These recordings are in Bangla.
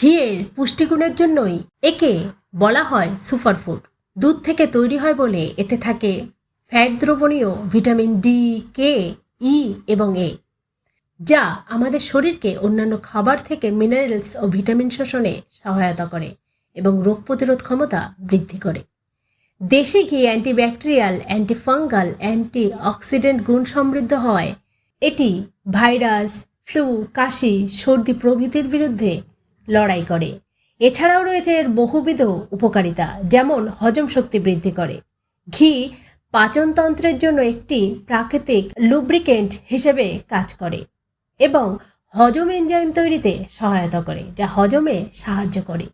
ঘিয়ের পুষ্টিগুণের জন্যই একে বলা হয় সুপারফুড। দুধ থেকে তৈরি হয় বলে এতে থাকে ফ্যাট দ্রবণীয় ভিটামিন ডি, কে, ই এবং এ, যা আমাদের শরীরকে অন্যান্য খাবার থেকে মিনারেলস ও ভিটামিন শোষণে সহায়তা করে এবং রোগ প্রতিরোধ ক্ষমতা বৃদ্ধি করে। দেশি ঘি অ্যান্টিব্যাকটেরিয়াল, অ্যান্টিফাঙ্গাল, অ্যান্টিঅক্সিডেন্ট গুণ সমৃদ্ধ হওয়ায় এটি ভাইরাস, ফ্লু, কাশি, সর্দি প্রভৃতির বিরুদ্ধে লড়াই করে। এছাড়াও রয়েছে এর বহুবিধ উপকারিতা, যেমন হজম শক্তি বৃদ্ধি করে। ঘি পাচনতন্ত্রের জন্য একটি প্রাকৃতিক লুব্রিকেন্ট হিসেবে কাজ করে এবং হজম এনজাইম তৈরিতে সহায়তা করে, যা হজমে সাহায্য করে।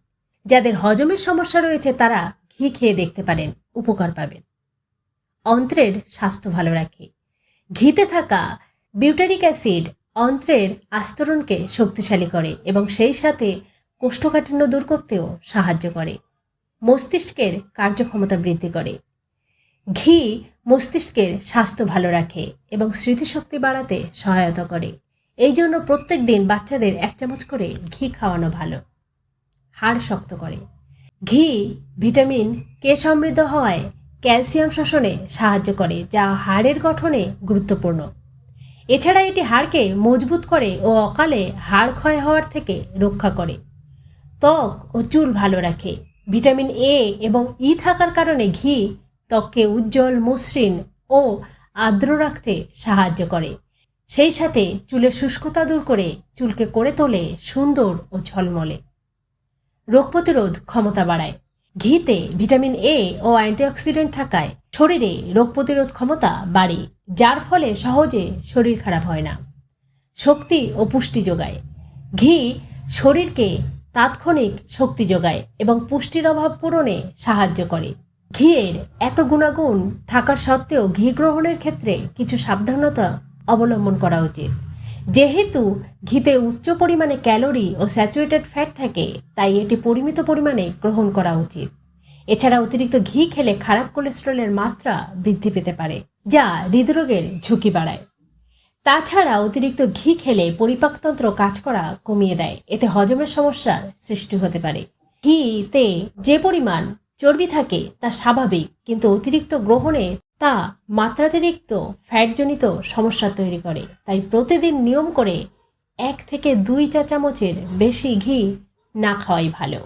যাদের হজমের সমস্যা রয়েছে তারা ঘি খেয়ে দেখতে পারেন, উপকার পাবেন। অন্ত্রের স্বাস্থ্য ভালো রাখে। ঘিতে থাকা বিউটারিক অ্যাসিড অন্ত্রের আস্তরণকে শক্তিশালী করে এবং সেই সাথে কোষ্ঠকাঠিন্য দূর করতেও সাহায্য করে। মস্তিষ্কের কার্যক্ষমতা বৃদ্ধি করে। ঘি মস্তিষ্কের স্বাস্থ্য ভালো রাখে এবং স্মৃতিশক্তি বাড়াতে সহায়তা করে। এই জন্য প্রত্যেক দিন বাচ্চাদের 1 চামচ করে ঘি খাওয়ানো ভালো। হাড় শক্ত করে। ঘি ভিটামিন কে সমৃদ্ধ হওয়ায় ক্যালসিয়াম শোষণে সাহায্য করে, যা হাড়ের গঠনে গুরুত্বপূর্ণ। এছাড়া এটি হাড়কে মজবুত করে ও অকালে হাড় ক্ষয় হওয়ার থেকে রক্ষা করে। ত্বক ও চুল ভালো রাখে। ভিটামিন এ এবং ই থাকার কারণে ঘি ত্বককে উজ্জ্বল, মসৃণ ও আর্দ্র রাখতে সাহায্য করে। সেই সাথে চুলের শুষ্কতা দূর করে চুলকে করে তোলে সুন্দর ও ঝলমলে। রোগ প্রতিরোধ ক্ষমতা বাড়ায়। ঘিতে ভিটামিন এ ও অ্যান্টিঅক্সিডেন্ট থাকায় শরীরে রোগ প্রতিরোধ ক্ষমতা বাড়ে, যার ফলে সহজে শরীর খারাপ হয় না। শক্তি ও পুষ্টি যোগায়। ঘি শরীরকে তাৎক্ষণিক শক্তি যোগায় এবং পুষ্টির অভাব পূরণে সাহায্য করে। ঘিয়ের এত গুণাগুণ থাকার সত্ত্বেও ঘি গ্রহণের ক্ষেত্রে কিছু সাবধানতা অবলম্বন করা উচিত। যেহেতু ঘিতে উচ্চ পরিমাণে ক্যালোরি ও স্যাচুরেটেড ফ্যাট থাকে, তাই এটি পরিমিত পরিমাণে গ্রহণ করা উচিত। এছাড়া অতিরিক্ত ঘি খেলে খারাপ কোলেস্টেরলের মাত্রা বৃদ্ধি পেতে পারে, যা হৃদরোগের ঝুঁকি বাড়ায়। তাছাড়া অতিরিক্ত ঘি খেলে পরিপাকতন্ত্র কাজ করা কমিয়ে দেয়, এতে হজমের সমস্যার সৃষ্টি হতে পারে। ঘিতে যে পরিমাণ চর্বি থাকে তা স্বাভাবিক, কিন্তু অতিরিক্ত গ্রহণে তা মাত্রাতিরিক্ত ফ্যাটজনিত সমস্যা তৈরি করে। তাই প্রতিদিন নিয়ম করে 1 থেকে 2 চা চামচের বেশি ঘি না খাওয়াই ভালো।